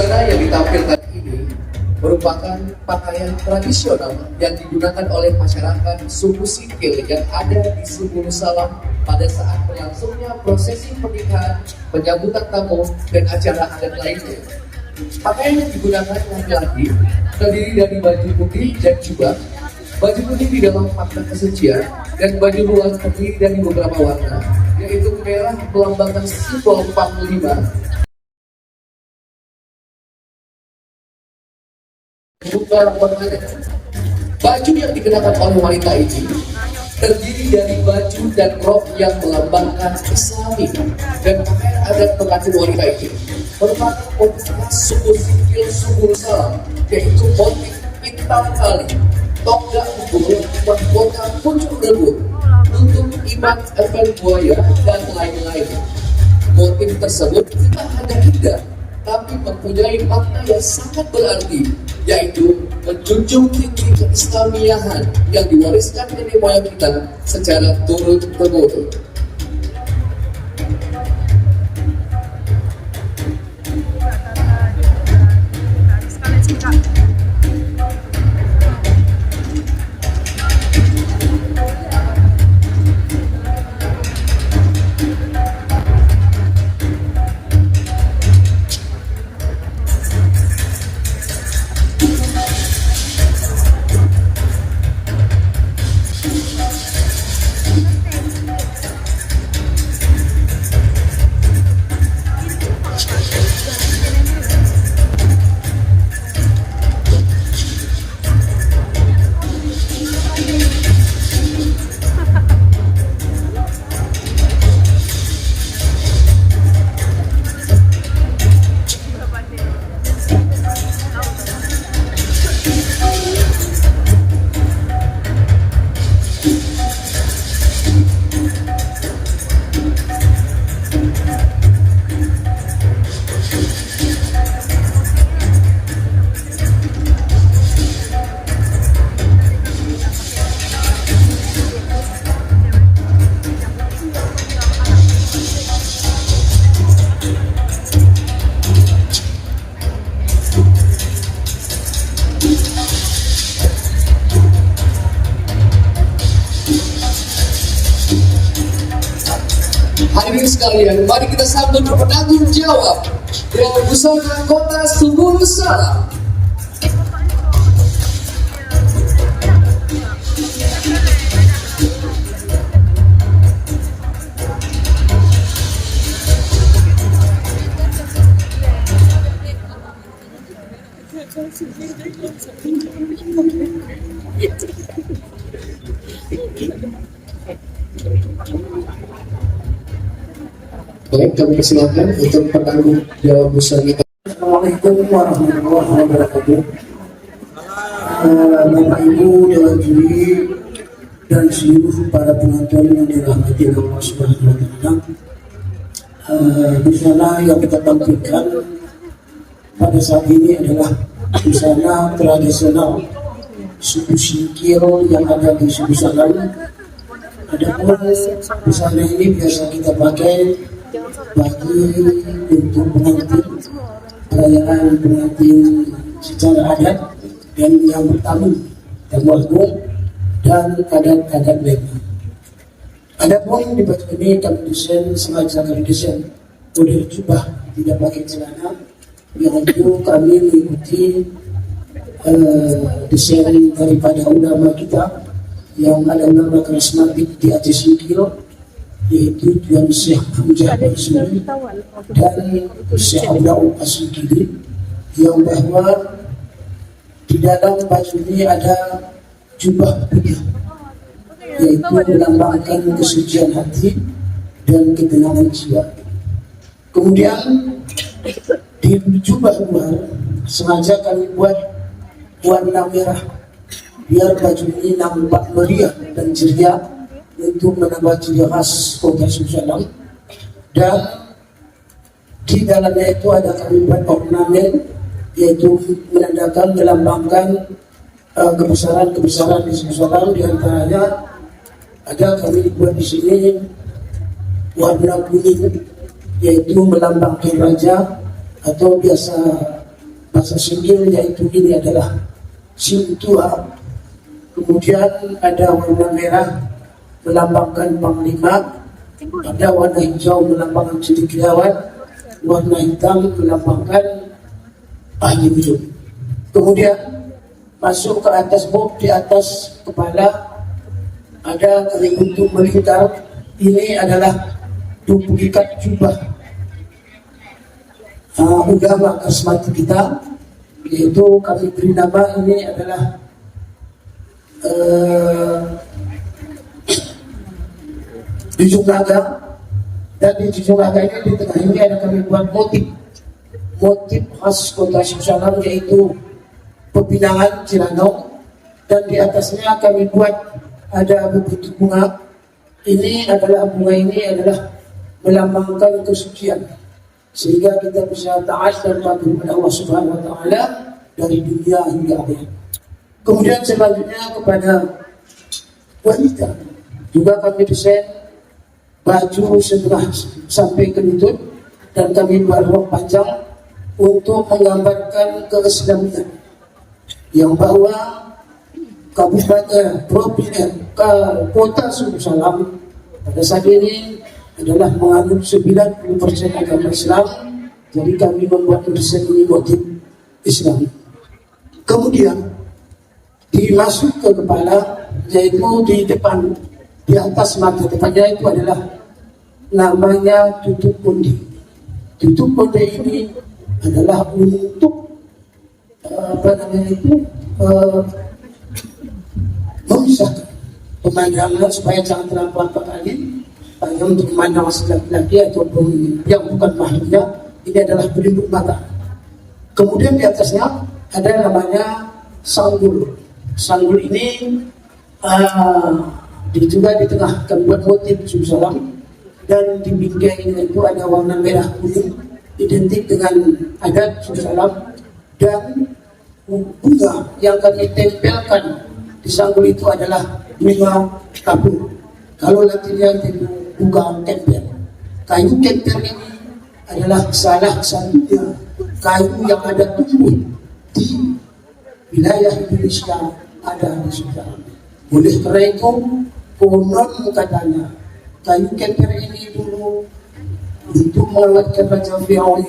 Busana yang ditampilkan ini merupakan pakaian tradisional yang digunakan oleh masyarakat suku Singkil yang ada di Subulu Salam pada saat berlangsungnya prosesi pernikahan, penyambutan tamu, dan acara adat lainnya. Pakaian yang digunakan laki-laki terdiri dari baju putih dan jubah, baju putih di dalam makna kesucian, dan baju luar terdiri dari beberapa warna, yaitu merah melambangkan simbol Panglima. Baju yang dikenakan oleh wanita ini terdiri dari baju dan rok yang melambangkan Islami, dan pakaian adat pengantin wanita ini merupakan motif suku Singkil Subulu Salam, yaitu motif intan tali, tonggak pukul, mahkota pucuk rebut, tutup iman efek buaya, dan lain-lain. Motif tersebut tidak hanya indah, tapi mempunyai makna yang sangat berarti, yaitu menjunjung tinggi keislamiahan yang diwariskan nenek moyang kita secara turun-temurun. Hadirin sekalian, mari kita sambut penanggung jawab Dewan Busana Kota Subulu Salam. Baik, kami persilakan untuk penanggung jawab busana. Assalamualaikum warahmatullahi wabarakatuh. Bapak Ibu Dewan Juri dan seluruh para penonton yang dirahmati Allah Subhanahu wa Ta'ala. Busana yang kita tampilkan pada saat ini adalah busana tradisional suku Singkil yang ada di Subulu Salam. Adapun busana ini biasa kita pakai bagi untuk pengantin, perayaan pengantin secara adat dan yang bertamu, tamu agung dan adat-adat lainnya. Adapun di baju ini kami desain sengaja kami desain model jubah, tidak pakai celana, yang itu kami mengikuti desain daripada ulama kita yang ada ulama karismatik di Aceh Singkil, yaitu Tuan Syekh Hamzah Al-Suri dan Syekh Abdul As-Singkili, yang bahwa di dalam baju ini ada jubah putih, yaitu melambangkan kesucian hati dan ketenangan jiwa. Kemudian di jubah luar sengaja kami buat warna merah biar baju ini nampak meriah dan ceria untuk menambah ciri khas Kota Subulu Salam. Dan di dalamnya itu ada kami buat ornamen, yaitu menandakan, melambangkan kebesaran-kebesaran di Subulu Salam. Di antaranya ada kami buat di sini warna kuning, yaitu melambangkan raja atau biasa bahasa Singgil, yaitu ini adalah Sintua. Kemudian ada warna merah melambangkan panglima, ada warna hijau melambangkan cendekiawan, warna hitam melambangkan ahli hidup. Kemudian masuk ke atas bob, di atas kepala ada keributan melingkar. Ini adalah duplikat jubah agama karismatik kita, yaitu kami beri nama ini adalah Junjung Naga. Dan di Junjung Naga ini, di tengah ini ada kami buat motif khas kota Siusalam, yaitu pepinangan Ciranau. Dan di atasnya kami buat ada bentuk bunga. Ini adalah melambangkan kesucian, sehingga kita bisa taat dan patuh kepada Allah Subhanahu wa taala dari dunia hingga akhirat. Kemudian selanjutnya kepada wanita juga kami desain baju setengah sampai ke lutut, dan kami buat rok panjang untuk menggambarkan keislamian yang bahwa Kabupaten Provinsi Kota Siusalam pada saat ini adalah menganut 90% agama Islam. Jadi kami membuat desain ini motif Islam. Kemudian dimasuk ke kepala, yaitu di depan, di atas mata depannya itu adalah namanya tutup konde. Tutup konde ini adalah untuk memisahkan pemandangan supaya jangan terlampau kali, hanya untuk memandang laki-laki ataupun yang bukan mahramnya. Ini adalah pelindung mata. Kemudian di atasnya ada namanya sanggul. Sanggul ini juga di tengah kami buat motif Siusalam, dan di pinggangnya itu ada warna merah kuning identik dengan adat Siusalam, dan bunga yang kami tempelkan di sanggul itu adalah bunga kapur. Kalau latinnya itu bunga kemper. Kayu kemper ini adalah salah satunya kayu yang ada tumbuh di wilayah Indonesia, ada di Siusalam. Oleh karena itu, konon katanya kayu kemper ini dulu untuk mengalahkan Raja Firaun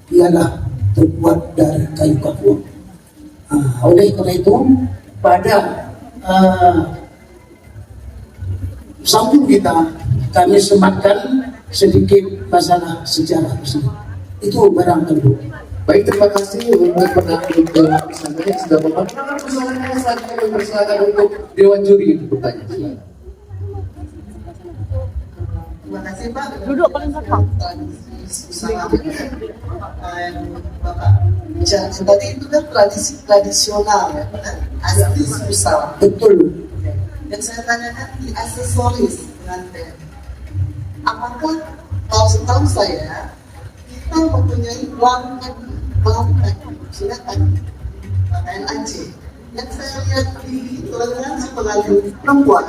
ialah terbuat dari kayu kapur. Oleh karena itu, pada samping kita kami sematkan sedikit masalah sejarah tersebut. Itu barang kedua. Baik, terima kasih untuk penampilan sana yang sudah memakai persoalannya. Selanjutnya kami persilakan untuk Dewan Juri untuk bertanya. Silakan. Terima kasih Pak. Duduk paling belakang. Bapak bicara tadi itu kan tradisi tradisional ya, benar? Asli Siusalam. Betul. Dan saya tanyakan di aksesoris pengantin. Apakah kalau setahu saya kita mempunyai bangkai silakan pakaian Aceh. Yang saya lihat di toleransi pengantin perempuan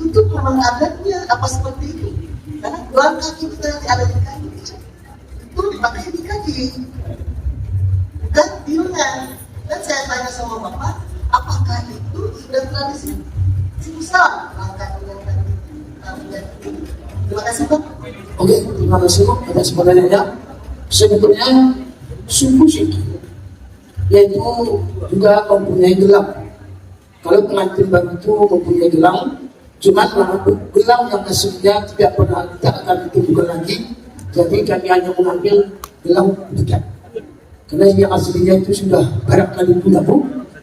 itu tuh memang adatnya apa seperti itu. Karena dua kaki kita yang ada di kaki itu dipakai di kaki, bukan di lengan. Dan saya tanya sama Bapak, apakah itu sudah tradisi Siusalam? Terima kasih Pak. Oke, terima kasih atas pertanyaannya. Sebetulnya suku Siki yaitu juga mempunyai gelang. Kalau pengantin baru itu mempunyai gelang, cuman gelang yang aslinya tidak pernah kita akan ditemukan lagi. Jadi kami hanya mengambil gelang dekat. Karena yang aslinya itu sudah barangkali punah.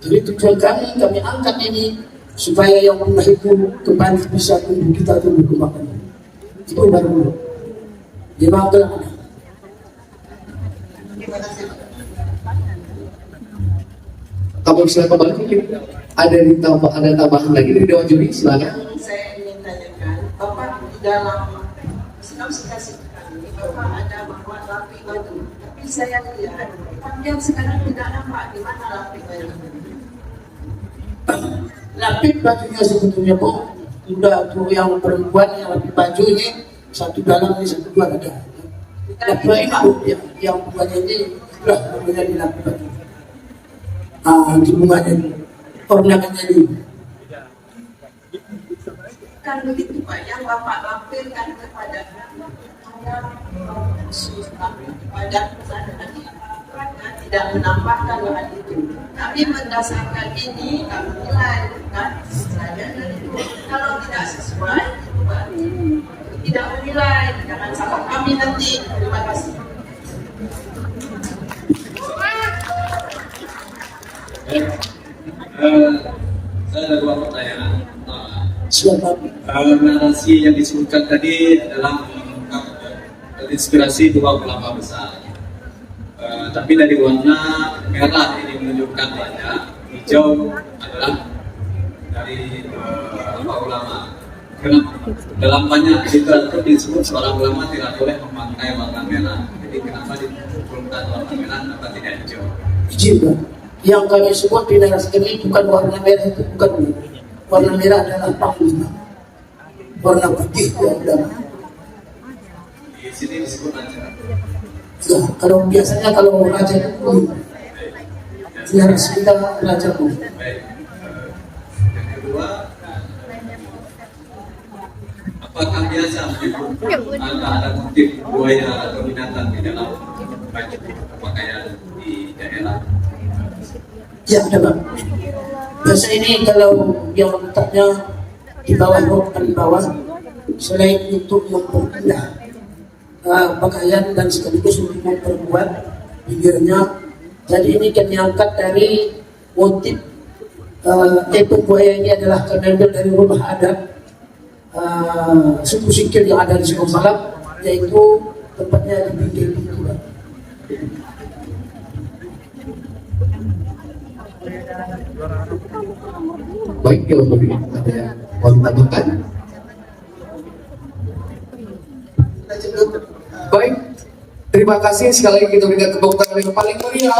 Jadi tujuan kami angkat ini supaya yang punah itu kembali bisa tumbuh, kita tumbuh kembangkan. Itu baru dulu. Dia mau gelang ada. Terima kasih Pak. Kamu silakan kembali mungkin ada tambahan lagi dari Dewan Juri, silakan. Saya ingin tanyakan, Bapak di dalam Islam kasih kami, Bapak ada bahwa rapi batu, tapi saya lihat yang sekarang tidak nampak di mana rapi batu. Lapis bajunya sebetulnya Bu, udah tuh yang perempuan yang lapis baju ini satu dalam ini satu luar ada. Lapis ini Bu, yang bukannya ini Lah, namanya dilakukan. Di bunganya ornamennya dulu. Kan begitu Pak, yang Bapak lampirkan kepada kepada kesadaran tidak menambahkan hal itu. Tapi berdasarkan ini kami nilai kan saya dan itu kalau tidak sesuai itu baru tidak menilai, jangan salah kami nanti. Terima kasih. Saya ada dua pertanyaan. Siapa? Narasi yang disebutkan tadi adalah terinspirasi dua ulama besar. Tapi dari warna merah ini menunjukkan banyak, hijau adalah dari ulama. Kenapa? Dalam banyak literatur disebut seorang ulama tidak boleh memakai warna merah. Jadi kenapa dimunculkan warna merah, kenapa tidak hijau? Izin, Pak. Yang kami sebut di daerah ini bukan warna merah, itu bukan. Warna merah adalah panglima. Warna putih yang ulama. Di sini disebut aja. Ya, kalau biasanya kalau raja itu kuning. Daerah kita raja kuning. Baik. Yang kedua, apakah biasa menyebut ada motif buaya atau binatang di dalam baju pakaian di daerah? Ya, ada Pak. Biasa ini kalau yang letaknya di bawah bukan di bawah, selain untuk mempermudah pakaian dan sekaligus untuk memperkuat bibirnya. Jadi ini kan diangkat dari motif tepung buaya ini adalah terambil dari rumah adat suku Sikil yang ada di Singosala, yaitu tempatnya di pinggir pintu. Baik, kalau begitu ada yang mau ditambahkan. Baik, terima kasih sekali lagi kita berikan tepuk tangan yang paling meriah.